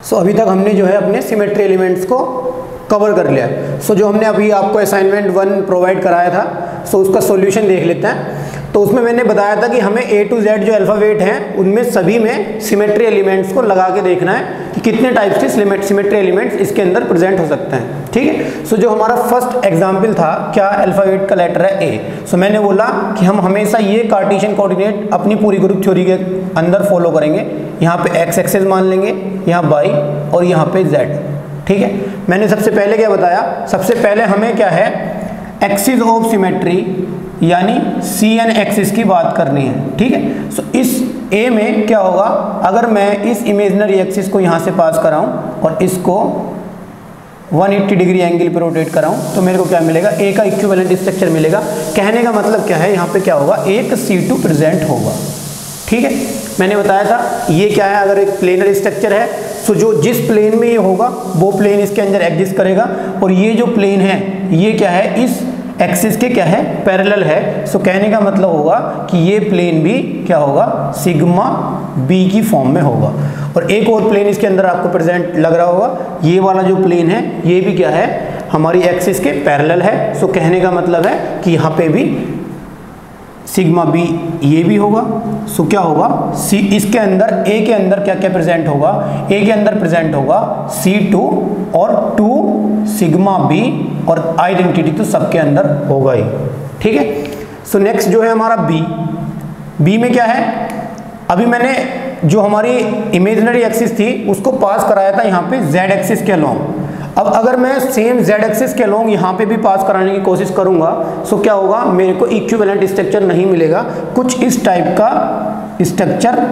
सो अभी तक हमने जो है अपने सिमेट्री एलिमेंट्स को कवर कर लिया। सो जो हमने अभी आपको असाइनमेंट 1 प्रोवाइड कराया था, सो उसका सॉल्यूशन देख लेते हैं। तो उसमें मैंने बताया था कि हमें A to Z जो अल्फ़ाबेट हैं उनमें सभी में सिमेट्री एलिमेंट्स को लगा के देखना है कि कितने टाइप्स के सिमेट्री एलिमेंट्स इसके अंदर प्रेजेंट हो सकते हैं। ठीक है, सो जो हमारा फर्स्ट एग्जाम्पल था, क्या अल्फ़ाबेट का लेटर है A। सो मैंने बोला कि हम हमेशा ये कार्टेशियन कोऑर्डिनेट अपनी पूरी ग्रुप थ्योरी के अंदर फॉलो करेंगे। यहाँ पे एक्स एक्सिस मान लेंगे, यहाँ वाई और यहाँ पे जेड। ठीक है, मैंने सबसे पहले क्या बताया, सबसे पहले हमें क्या है एक्सिस ऑफ सिमेट्री यानी CN एक्सिस की बात करनी है। ठीक है, सो इस A में क्या होगा, अगर मैं इस इमेजिनरी एक्सिस को यहाँ से पास कराऊँ और इसको 180 डिग्री एंगल पर रोटेट कराऊँ तो मेरे को क्या मिलेगा, A का इक्विवेलेंट स्ट्रक्चर मिलेगा। कहने का मतलब क्या है, यहाँ पे क्या होगा, एक C2 प्रेजेंट होगा। ठीक है, मैंने बताया था ये क्या है, अगर एक प्लेनर स्ट्रक्चर है तो जो जिस प्लेन में ये होगा वो प्लेन इसके अंदर एग्जिस्ट करेगा, और ये जो प्लेन है ये क्या है, इस एक्सिस के क्या है, पैरेलल है। सो कहने का मतलब होगा कि ये प्लेन भी क्या होगा, सिग्मा B की फॉर्म में होगा। और एक और प्लेन इसके अंदर आपको प्रेजेंट लग रहा होगा, ये वाला जो प्लेन है ये भी क्या है, हमारी एक्सिस के पैरेलल है। सो कहने का मतलब है कि यहाँ पे भी सिग्मा B ये भी होगा। सो क्या होगा, सी इसके अंदर A के अंदर क्या क्या प्रेजेंट होगा, A के अंदर प्रेजेंट होगा C2 और 2 सिग्मा B, और आइडेंटिटी तो सबके अंदर होगा ही। ठीक है, सो नेक्स्ट जो है हमारा B में क्या है, अभी मैंने जो हमारी इमेजिनरी एक्सिस थी उसको पास कराया था यहाँ पे Z एक्सिस के अलोंग। अब अगर मैं सेम Z एक्सिस के अलोंग यहाँ पे भी पास कराने की कोशिश करूँगा, सो क्या होगा, मेरे को इक्विवेलेंट स्ट्रक्चर नहीं मिलेगा, कुछ इस टाइप का स्ट्रक्चर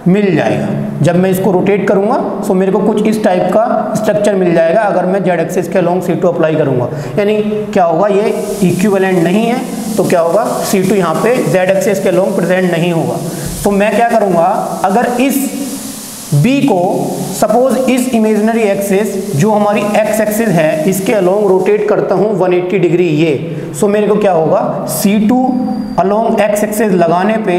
मिल जाएगा। जब मैं इसको रोटेट करूँगा सो मेरे को कुछ इस टाइप का स्ट्रक्चर मिल जाएगा अगर मैं Z एक्सिस के अलोंग C2 अप्लाई करूँगा। यानी क्या होगा, ये इक्विवेलेंट नहीं है तो क्या होगा, C2 यहाँ पे Z एक्सिस के अलोंग प्रेजेंट नहीं होगा। तो मैं क्या करूँगा, अगर इस B को सपोज इस इमेजिनरी एक्सिस जो हमारी x एक्सिस है इसके अलोंग रोटेट करता हूँ 180 डिग्री ये, सो मेरे को क्या होगा, C2 अलोंग x एक्सिस लगाने पे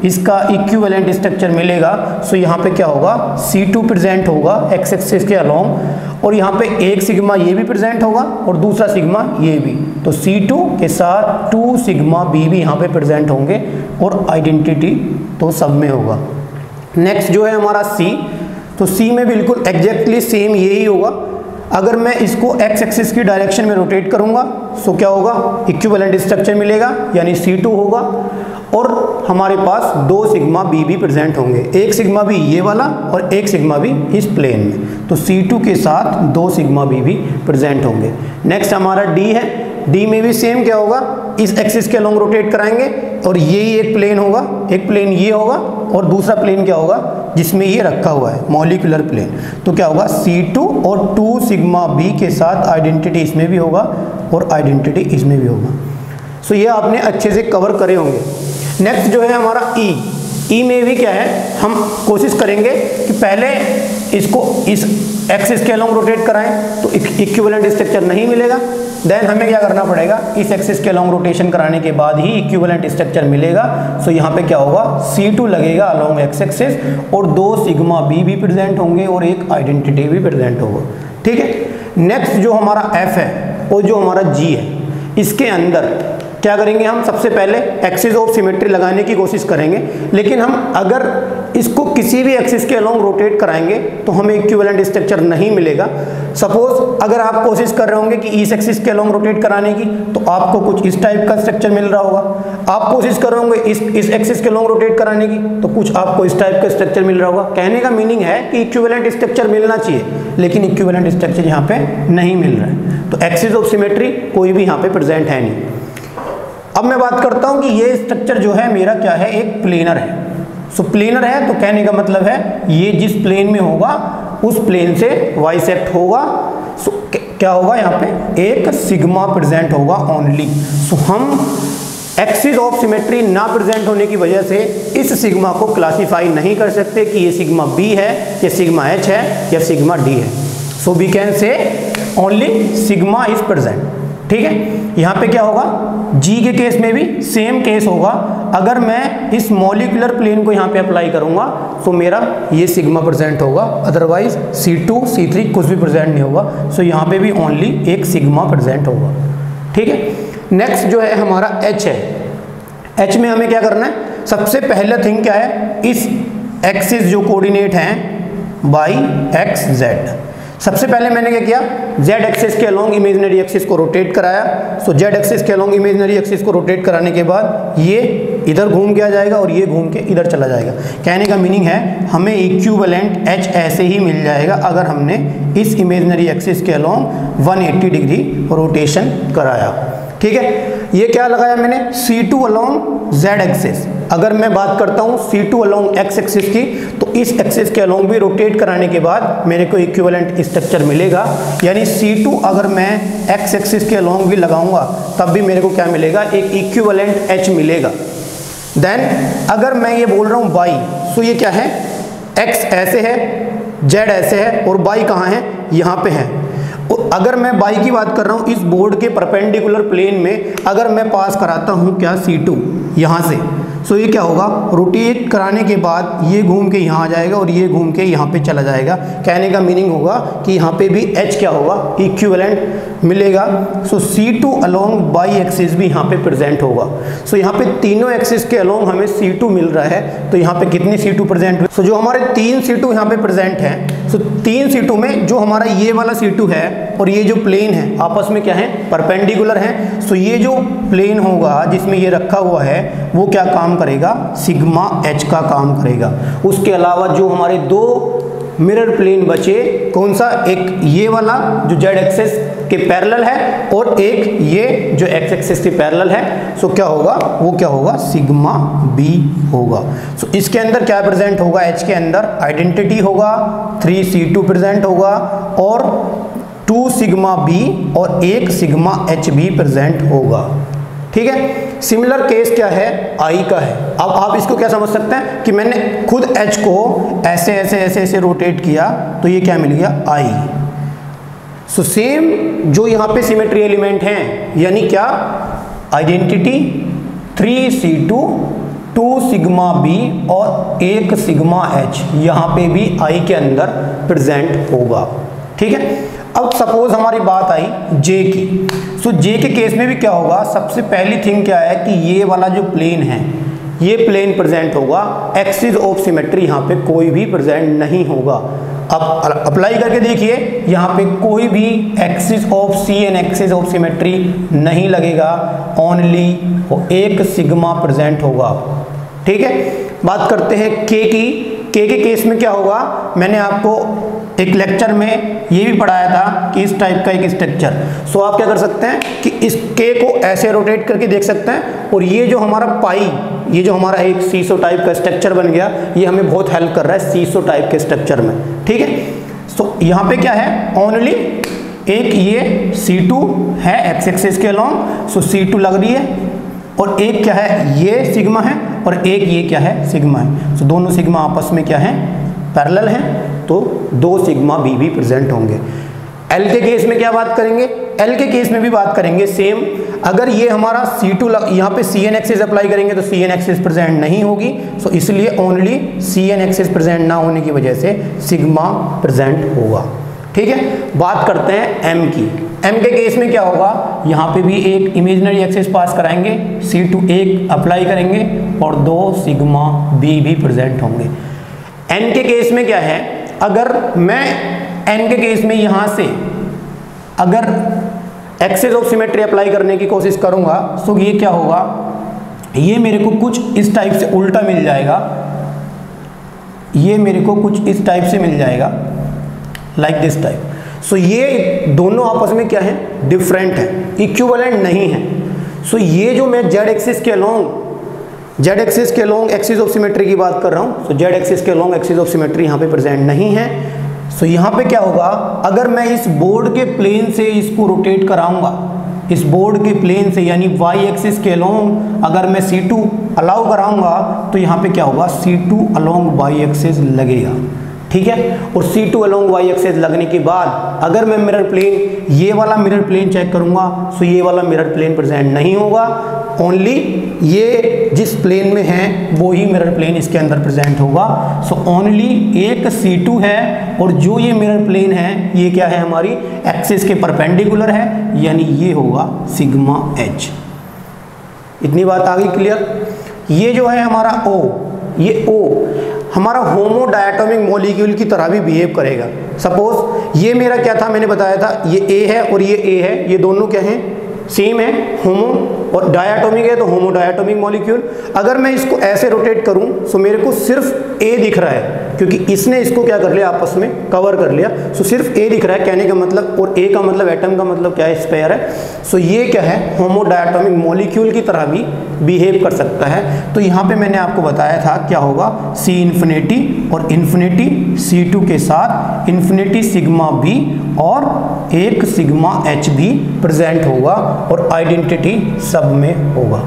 इसका इक्विवेलेंट स्ट्रक्चर मिलेगा। सो यहाँ पे क्या होगा, C2 प्रेजेंट होगा x एक्सिस के अलोंग, और यहाँ पे एक सिग्मा ये भी प्रेजेंट होगा और दूसरा सिग्मा ये भी। तो C2 के साथ 2 सिग्मा B भी यहाँ पे प्रेजेंट होंगे और आइडेंटिटी तो सब में होगा। नेक्स्ट जो है हमारा C, तो C में बिल्कुल एग्जैक्टली सेम यही होगा। अगर मैं इसको x एक्सिस की डायरेक्शन में रोटेट करूंगा सो क्या होगा, इक्विवेलेंट स्ट्रक्चर मिलेगा यानी C2 होगा, और हमारे पास 2 सिग्मा B भी प्रेजेंट होंगे, एक सिग्मा B ये वाला और एक सिग्मा B इस प्लेन में। तो C2 के साथ 2 सिग्मा B भी प्रेजेंट होंगे। नेक्स्ट हमारा D है, D में भी सेम क्या होगा, इस एक्सिस के अलोंग रोटेट कराएंगे और ये ही एक प्लेन होगा, एक प्लेन ये होगा और दूसरा प्लेन क्या होगा जिसमें ये रखा हुआ है, मॉलिक्यूलर प्लेन। तो क्या होगा, C2 और 2 सिग्मा B के साथ आइडेंटिटी इसमें भी होगा और आइडेंटिटी इसमें भी होगा। सो ये आपने अच्छे से कवर करे होंगे। नेक्स्ट जो है हमारा E में भी क्या है, हम कोशिश करेंगे कि पहले इसको इस एक्सिस के अलोंग रोटेट कराएं तो इक्विवेलेंट स्ट्रक्चर नहीं मिलेगा। देन हमें क्या करना पड़ेगा, इस एक्सिस के अलोंग रोटेशन कराने के बाद ही इक्विवेलेंट स्ट्रक्चर मिलेगा। सो यहाँ पे क्या होगा, C2 लगेगा अलोंग एक्स एक्सिस और 2 सिग्मा B भी प्रेजेंट होंगे और एक आइडेंटिटी भी प्रेजेंट होगा। ठीक है, नेक्स्ट जो हमारा F है और जो हमारा G है, इसके अंदर क्या करेंगे, हम सबसे पहले एक्सिस ऑफ सिमेट्री लगाने की कोशिश करेंगे, लेकिन हम अगर इसको किसी भी एक्सिस के अलोंग रोटेट कराएंगे तो हमें इक्विवेलेंट स्ट्रक्चर नहीं मिलेगा। सपोज अगर आप कोशिश कर रहे होंगे कि इस एक्सिस के अलोंग रोटेट कराने की तो आपको कुछ इस टाइप का स्ट्रक्चर मिल रहा होगा, आप कोशिश कर रहे होंगे इस एक्सिस के अलोंग रोटेट कराने की तो कुछ आपको इस टाइप का स्ट्रक्चर मिल रहा होगा। कहने का मीनिंग है कि इक्विवेलेंट स्ट्रक्चर मिलना चाहिए, लेकिन इक्विवेलेंट स्ट्रक्चर यहाँ पे नहीं मिल रहा है। तो एक्सिस ऑफ सिमेट्री कोई भी यहाँ पे प्रेजेंट है नहीं। अब मैं बात करता हूँ कि ये स्ट्रक्चर जो है मेरा क्या है, एक प्लेनर है। सो प्लेनर है तो कहने का मतलब है ये जिस प्लेन में होगा उस प्लेन से बाइसेक्ट होगा। सो क्या होगा, यहाँ पे एक सिग्मा प्रेजेंट होगा ओनली। सो हम एक्सिस ऑफ सिमेट्री ना प्रेजेंट होने की वजह से इस सिग्मा को क्लासीफाई नहीं कर सकते कि ये सिग्मा B है, ये सिग्मा H है या सिग्मा D है। So we can say only sigma is present. ठीक है, यहाँ पे क्या होगा, G के केस में भी सेम केस होगा। अगर मैं इस मॉलिक्यूलर प्लेन को यहाँ पे अप्लाई करूँगा सो मेरा ये सिग्मा प्रेजेंट होगा, अदरवाइज C2 C3 कुछ भी प्रेजेंट नहीं होगा। सो यहाँ पे भी ओनली एक सिग्मा प्रेजेंट होगा। ठीक है, नेक्स्ट जो है हमारा H है। H में हमें क्या करना है, सबसे पहला थिंग क्या है, इस एक्सिस जो कोऑर्डिनेट हैं बाई एक्स जेड, सबसे पहले मैंने क्या किया, जेड एक्सिस के अलोंग इमेजिनरी एक्सिस को रोटेट कराया। सो जेड एक्सिस के अलोंग इमेजिनरी एक्सिस को रोटेट कराने के बाद ये इधर घूम के आ जाएगा और ये घूम के इधर चला जाएगा। कहने का मीनिंग है हमें इक्विवेलेंट H ऐसे ही मिल जाएगा अगर हमने इस इमेजिनरी एक्सिस के अलोंग 180 डिग्री रोटेशन कराया। ठीक है, ये क्या लगाया मैंने, C2 अलोंग जेड एक्सिस। अगर मैं बात करता हूँ C2 अलोंग एक्स एक्सिस की, तो इस एक्सिस के अलोंग भी रोटेट कराने के बाद मेरे को इक्विवेलेंट स्ट्रक्चर मिलेगा। यानी C2 अगर मैं एक्स एक्सिस के अलोंग भी लगाऊंगा तब भी मेरे को क्या मिलेगा, एक इक्विवेलेंट H मिलेगा। देन अगर मैं ये बोल रहा हूँ बाई, तो ये क्या है, x ऐसे है, z ऐसे है और बाई कहाँ है, यहाँ पे है। अगर मैं बाई की बात कर रहा हूँ, इस बोर्ड के परपेंडिकुलर प्लेन में अगर मैं पास कराता हूँ क्या, C2 यहाँ से, सो ये क्या होगा, रोटेट कराने के बाद ये घूम के यहाँ आ जाएगा और ये घूम के यहाँ पे चला जाएगा। कहने का मीनिंग होगा कि यहाँ पे भी H क्या होगा, इक्विवेलेंट मिलेगा। सो C2 अलोंग बाई एक्सिस भी यहाँ पे प्रेजेंट होगा। सो यहाँ पे तीनों एक्सिस के अलोंग हमें C2 मिल रहा है, तो यहाँ पे कितनी C2 प्रेजेंट हुई, सो जो हमारे 3 C2 यहाँ पे प्रेजेंट हैं। सो 3 C2 में जो हमारा ये वाला C2 है और ये जो प्लेन है आपस में क्या है, परपेंडिकुलर है। सो ये जो प्लेन होगा जिसमें ये रखा हुआ है वो क्या काम करेगा, सिग्मा H का काम करेगा। उसके अलावा जो हमारे दो मिरर प्लेन बचे, कौन सा, एक ये वाला जो जेड एक्सिस के पैरेलल है और एक ये जो एक्स एक्सिस के पैरेलल है। सो क्या होगा, वो क्या होगा, सिग्मा B होगा। सो इसके अंदर क्या प्रेजेंट होगा, H के अंदर आइडेंटिटी होगा, 3C2 प्रेजेंट होगा और 2 सिग्मा B और 1 सिग्मा H भी प्रेजेंट होगा। ठीक है, सिमिलर केस क्या है, I का है। अब आप इसको क्या समझ सकते हैं कि मैंने खुद H को ऐसे ऐसे ऐसे ऐसे रोटेट किया तो ये क्या मिल गया, I। सो सेम जो यहाँ पे सिमेट्री एलिमेंट हैं, यानी क्या, आइडेंटिटी 3C2 2 सिग्मा B और 1 सिग्मा H यहाँ पे भी I के अंदर प्रेजेंट होगा। ठीक है, अब सपोज हमारी बात आई J की। सो J के केस में भी क्या होगा, सबसे पहली थिंग क्या है कि ये वाला जो प्लेन है ये प्लेन प्रेजेंट होगा, एक्सिस ऑफ सिमेट्री यहाँ पे कोई भी प्रेजेंट नहीं होगा। अब अप्लाई करके देखिए, यहाँ पे कोई भी axis of CN axis of symmetry नहीं लगेगा, ओनली एक सिग्मा प्रेजेंट होगा। ठीक है, बात करते हैं K की। K के केस में क्या होगा, मैंने आपको एक लेक्चर में ये भी पढ़ाया था कि इस टाइप का एक स्ट्रक्चर। सो आप क्या कर सकते हैं कि इस K को ऐसे रोटेट करके देख सकते हैं और ये जो हमारा पाई, ये जो हमारा एक सीसो टाइप का स्ट्रक्चर बन गया, ये हमें बहुत हेल्प कर रहा है सीसो टाइप के स्ट्रक्चर में। ठीक है, सो यहाँ पे क्या है, ओनली एक ये C2 है एक्स एक्सिस के अलोंग, सो C2 लग रही है और एक क्या है, ये सिग्मा है और एक ये क्या है, सिग्मा है। सो दोनों सिग्मा आपस में क्या है, पैरेलल हैं, तो 2 सिग्मा B भी प्रेजेंट होंगे। L के केस में क्या बात करेंगे, L के केस में भी बात करेंगे सेम। अगर ये हमारा C2 यहाँ पे CN एक्सिस अप्लाई करेंगे तो CN एक्सिस प्रेजेंट नहीं होगी, सो इसलिए ओनली CN एक्सिस प्रेजेंट ना होने की वजह से सिग्मा प्रेजेंट होगा। ठीक है, बात करते हैं M की। M के केस में क्या होगा, यहाँ पे भी एक इमेजिनरी एक्सिस पास कराएंगे, C2 1 अप्लाई करेंगे और 2 सिग्मा B भी प्रेजेंट होंगे। N के केस में क्या है, अगर मैं N के केस में यहाँ से अगर एक्सिस ऑफ सिमेट्री अप्लाई करने की कोशिश करूँगा तो ये क्या होगा, ये मेरे को कुछ इस टाइप से उल्टा मिल जाएगा, ये मेरे को कुछ इस टाइप से मिल जाएगा, लाइक दिस टाइप। सो ये दोनों आपस में क्या है, डिफरेंट है, इक्विवेलेंट नहीं है। सो ये जो मैं जेड एक्सिस के अलोंग एक्सिस ऑफ सिमेट्री की बात कर रहा हूँ, सो जेड एक्सिस के अलोंग एक्सिस ऑफ सिमेट्री यहाँ पे प्रेजेंट नहीं है। सो यहाँ पे क्या होगा, अगर मैं इस बोर्ड के प्लेन से इसको रोटेट कराऊंगा, इस बोर्ड के प्लेन से यानी y एक्सिस के अलोंग अगर मैं C2 अलाउ कराऊंगा तो यहाँ पे क्या होगा, C2 अलोंग y एक्सिस लगेगा। ठीक है, और C2 अलोंग y एक्सिस लगने के बाद अगर मैं मिरर प्लेन, ये वाला मिरर प्लेन चेक करूंगा, सो ये वाला मिरर प्लेन प्रेजेंट नहीं होगा ओनली ये जिस प्लेन में है वो ही मिरर प्लेन इसके अंदर प्रेजेंट होगा। सो ओनली एक C2 है और जो ये मिरर प्लेन है ये क्या है, हमारी एक्सिस के परपेंडिकुलर है, यानी ये होगा सिग्मा H। इतनी बात आ गई क्लियर। ये जो है हमारा O, ये O हमारा होमो डायटोमिक मॉलिक्यूल की तरह भी बिहेव करेगा। सपोज ये मेरा क्या था, मैंने बताया था ये A है और ये A है, ये दोनों क्या हैं, सेम है, होमो और डायटोमिक है तो होमो डायटोमिक मॉलिक्यूल। अगर मैं इसको ऐसे रोटेट करूं तो मेरे को सिर्फ A दिख रहा है क्योंकि इसने इसको क्या कर लिया, आपस में कवर कर लिया। सो सिर्फ A दिख रहा है कहने का मतलब, और A का मतलब एटम का मतलब क्या है, स्पेयर है। सो ये क्या है, होमो डायटोमिक मॉलिक्यूल की तरह भी बिहेव कर सकता है। तो यहाँ पे मैंने आपको बताया था क्या होगा, C इन्फिनिटी और इन्फिनिटी C2 के साथ इन्फिनिटी सिग्मा B और एक सिग्मा H भी प्रेजेंट होगा और आइडेंटिटी सब में होगा।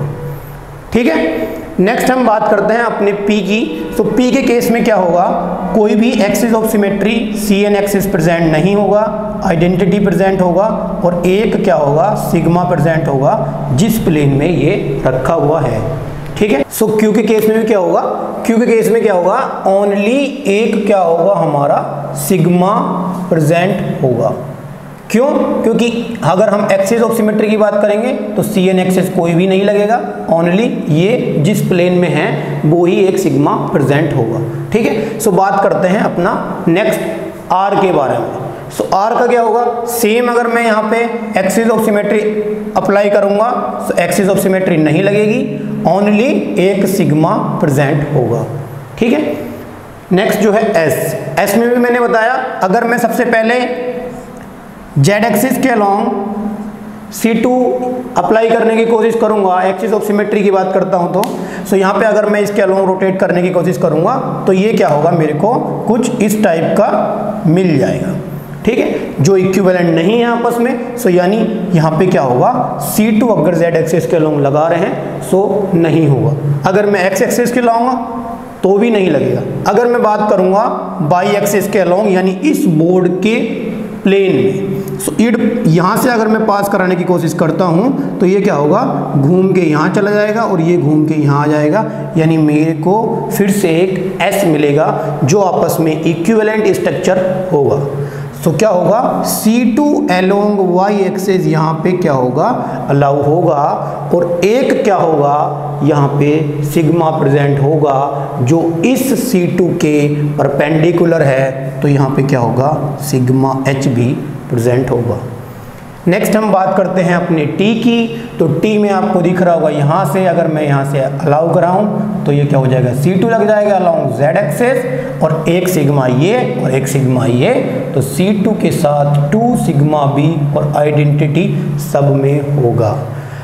ठीक है, नेक्स्ट हम बात करते हैं अपने P की। तो P के केस में क्या होगा, कोई भी axis of symmetry CN axis present नहीं होगा, आइडेंटिटी प्रेजेंट होगा और एक क्या होगा, सिग्मा प्रेजेंट होगा जिस प्लेन में ये रखा हुआ है। ठीक है, सो Q के केस में भी क्या होगा, Q के केस में क्या होगा, ओनली एक क्या होगा, हमारा सिग्मा प्रेजेंट होगा। क्यों, क्योंकि अगर हम एक्सिस ऑफ सिमेट्री की बात करेंगे तो CN एक्सिस कोई भी नहीं लगेगा, ओनली ये जिस प्लेन में है वो ही एक सिग्मा प्रेजेंट होगा। ठीक है, सो बात करते हैं अपना नेक्स्ट R के बारे में। सो R का क्या होगा, सेम अगर मैं यहाँ पे एक्सिस ऑफ सिमेट्री अप्लाई करूंगा तो एक्सिस ऑफ सिमेट्री नहीं लगेगी, ओनली एक सिग्मा प्रेजेंट होगा। ठीक है, नेक्स्ट जो है S में भी मैंने बताया, अगर मैं सबसे पहले Z एक्सिस के अलोंग C2 अप्लाई करने की कोशिश करूंगा, एक्सिस ऑफ सिमेट्री की बात करता हूं तो सो यहाँ पे अगर मैं इसके अलोंग रोटेट करने की कोशिश करूंगा तो ये क्या होगा, मेरे को कुछ इस टाइप का मिल जाएगा। ठीक है, जो इक्विवेलेंट नहीं है आपस में। सो यानी यहाँ पे क्या होगा, C2 अगर Z एक्सिस के अलोंग लगा रहे हैं सो नहीं होगा, अगर मैं X एक्सिस के लाऊंगा तो भी नहीं लगेगा। अगर मैं बात करूंगा Y एक्सिस के अलोंग यानी इस बोर्ड के प्लेन में, सो इड यहाँ से अगर मैं पास कराने की कोशिश करता हूँ तो ये क्या होगा, घूम के यहाँ चला जाएगा और ये घूम के यहाँ आ जाएगा, यानी मेरे को फिर से एक S मिलेगा जो आपस में इक्विवेलेंट स्ट्रक्चर होगा। तो क्या होगा, C2 अलोंग Y एक्सिस यहाँ पे क्या होगा, अलाउ होगा और एक क्या होगा, यहाँ पे सिग्मा प्रेजेंट होगा जो इस C2 के परपेंडिकुलर है, तो यहाँ पे क्या होगा, सिग्मा H भी प्रेजेंट होगा। नेक्स्ट हम बात करते हैं अपने T की। तो T में आपको दिख रहा होगा, यहाँ से अगर मैं यहाँ से अलाउ कराऊँ तो ये क्या हो जाएगा, C2 लग जाएगा अलोंग Z एक्सिस और एक सिग्मा ये और एक सिग्मा ये, तो C2 के साथ 2 सिग्मा B और आइडेंटिटी सब में होगा।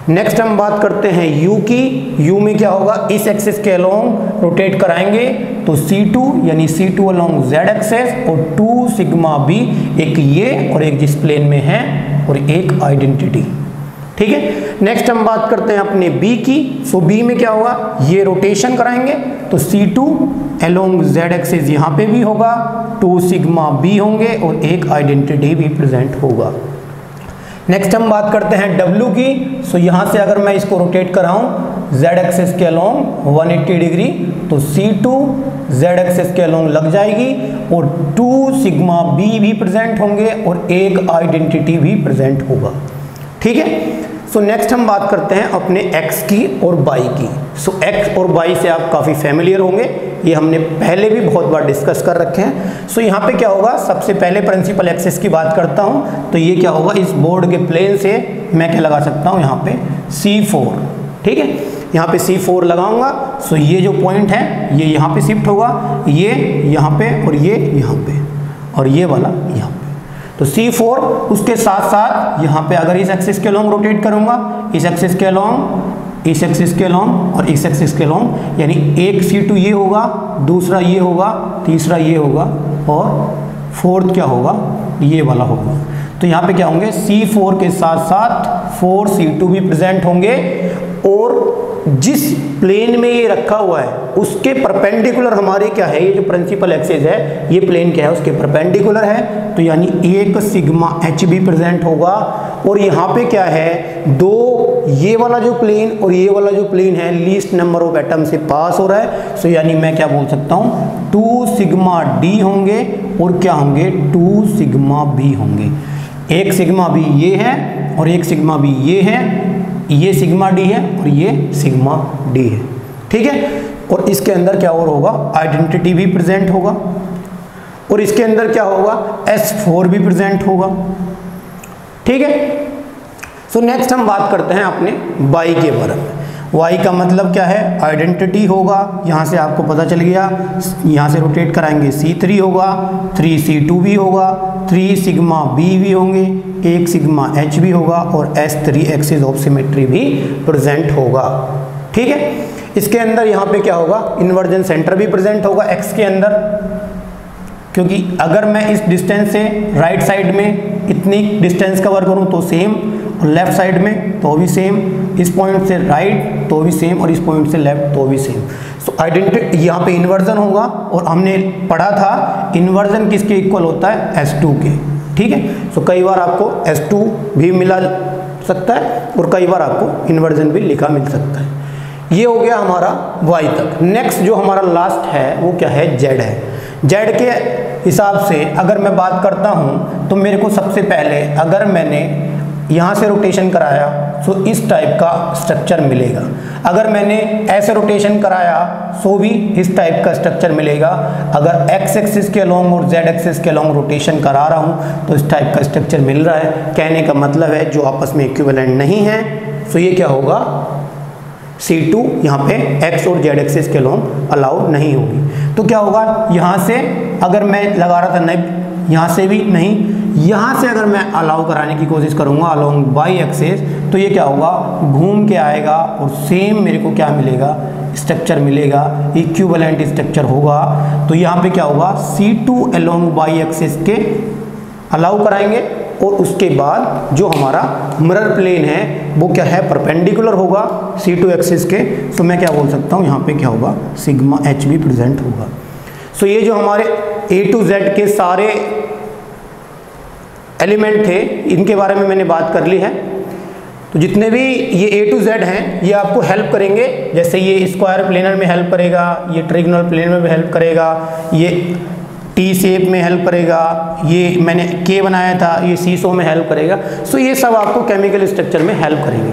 नेक्स्ट हम बात करते हैं U की। U में क्या होगा, इस एक्सिस के अलोंग रोटेट कराएंगे तो C2 यानी C2 अलोंग Z एक्सिस और 2 सिग्मा B, एक ये और एक जिस प्लेन में है और एक आइडेंटिटी। ठीक है, नेक्स्ट हम बात करते हैं अपने B की। सो B में क्या होगा, ये रोटेशन कराएंगे तो C2 अलोंग Z एक्सिस यहाँ पे भी होगा, 2 सिग्मा B होंगे और एक आइडेंटिटी भी प्रेजेंट होगा। नेक्स्ट हम बात करते हैं W की। सो यहाँ से अगर मैं इसको रोटेट कराऊँ Z एक्सिस के अलोंग 180 डिग्री तो C2 Z एक्सिस के अलोंग लग जाएगी और 2 सिग्मा B भी प्रेजेंट होंगे और एक आइडेंटिटी भी प्रेजेंट होगा। ठीक है, सो नेक्स्ट हम बात करते हैं अपने X की और Y की। सो X और Y से आप काफ़ी फैमिलियर होंगे, ये हमने पहले भी बहुत बार डिस्कस कर रखे हैं। सो यहाँ पे क्या होगा, सबसे पहले प्रिंसिपल एक्सिस की बात करता हूँ तो ये क्या होगा, इस बोर्ड के प्लेन से मैं क्या लगा सकता हूँ, यहाँ पे C4। ठीक है, यहाँ पे C4 लगाऊंगा। सो ये जो पॉइंट है ये यहाँ पे शिफ्ट होगा, ये यहाँ पे और ये यहाँ पे और ये वाला यहाँ पे। तो C4 उसके साथ साथ यहाँ पे अगर इस एक्सिस के लॉन्ग रोटेट करूंगा, इस एक्सिस के लॉन्ग, इस एक्सिस के लॉन्ग और इस एक्सिस के लॉन्ग, यानी एक C2 ये होगा, दूसरा ये होगा, तीसरा ये होगा और फोर्थ क्या होगा, ये वाला होगा। तो यहाँ पे क्या होंगे, C4 के साथ साथ 4 C2 भी प्रेजेंट होंगे और जिस प्लेन में ये रखा हुआ है उसके परपेंडिकुलर हमारे क्या है, ये जो प्रिंसिपल एक्सिस है ये प्लेन क्या है उसके परपेंडिकुलर है, तो यानी एक सिग्मा एच भी प्रेजेंट होगा। और यहाँ पे क्या है, दो ये वाला जो प्लेन और ये वाला जो प्लेन है लीस्ट नंबर ऑफ एटम से पास हो रहा है, सो यानी मैं क्या बोल सकता हूँ 2 सिग्मा डी होंगे और क्या होंगे 2 सिग्मा बी होंगे। एक सिग्मा बी ये है और एक सिग्मा बी ये है, ये सिग्मा डी है और ये सिग्मा डी है, ठीक है। और इसके अंदर क्या और होगा, आइडेंटिटी भी प्रेजेंट होगा और इसके अंदर क्या होगा S4 भी प्रेजेंट होगा, ठीक है। सो नेक्स्ट हम बात करते हैं अपने वाई के बारे में। वाई का मतलब क्या है, आइडेंटिटी होगा, यहाँ से आपको पता चल गया, यहाँ से रोटेट कराएंगे C3 होगा, 3C2 भी होगा, 3 सिग्मा बी भी होंगे, 1 सिग्मा एच भी होगा और S3 एक्सिस ऑफ सिमेट्री भी प्रेजेंट होगा, ठीक है। इसके अंदर यहाँ पे क्या होगा, इन्वर्जन सेंटर भी प्रेजेंट होगा X के अंदर, क्योंकि अगर मैं इस डिस्टेंस से राइट साइड में इतनी डिस्टेंस कवर करूँ तो सेम, और लेफ्ट साइड में तो भी सेम, इस पॉइंट से राइट तो भी सेम और इस पॉइंट से लेफ्ट तो भी सेम। सो आइडेंटिटी यहाँ पे इन्वर्जन होगा और हमने पढ़ा था इन्वर्जन किसके इक्वल होता है, S2 के, ठीक है। सो कई बार आपको S2 भी मिला सकता है और कई बार आपको इन्वर्जन भी लिखा मिल सकता है। ये हो गया हमारा Y तक। नेक्स्ट जो हमारा लास्ट है वो क्या है, Z है। Z के हिसाब से अगर मैं बात करता हूँ तो मेरे को सबसे पहले अगर मैंने यहाँ से रोटेशन कराया तो इस टाइप का स्ट्रक्चर मिलेगा, अगर मैंने ऐसे रोटेशन कराया तो भी इस टाइप का स्ट्रक्चर मिलेगा, अगर x एक्सिस के अलोंग और z एक्सिस के अलोंग रोटेशन करा रहा हूँ तो इस टाइप का स्ट्रक्चर मिल रहा है। कहने का मतलब है जो आपस में इक्विवेलेंट नहीं है, तो ये क्या होगा C2 यहाँ पे x और z एक्सिस के अलोंग अलाउ नहीं होगी। तो क्या होगा, यहाँ से अगर मैं लगा रहा था नहीं, यहाँ से भी नहीं, यहाँ से अगर मैं अलाउ कराने की कोशिश करूँगा अलोंग y एक्सिस, तो ये क्या होगा, घूम के आएगा और सेम मेरे को क्या मिलेगा, स्ट्रक्चर मिलेगा, इक्विवेलेंट स्ट्रक्चर होगा। तो यहाँ पे क्या होगा, C2 अलोंग y एक्सिस के अलाउ कराएंगे और उसके बाद जो हमारा मिरर प्लेन है वो क्या है, परपेंडिकुलर होगा C2 एक्सिस के। तो मैं क्या बोल सकता हूँ, यहाँ पे क्या होगा, सिग्मा एच भी प्रेजेंट होगा। सो ये जो हमारे A to Z के सारे एलिमेंट थे इनके बारे में मैंने बात कर ली है। तो जितने भी ये A to Z हैं ये आपको हेल्प करेंगे, जैसे ये स्क्वायर प्लेनर में हेल्प करेगा, ये ट्रायंगुलर प्लेन में भी हेल्प करेगा, ये टी शेप में हेल्प करेगा, ये मैंने K बनाया था ये सीसो में हेल्प करेगा। सो ये सब आपको केमिकल स्ट्रक्चर में हेल्प करेंगे।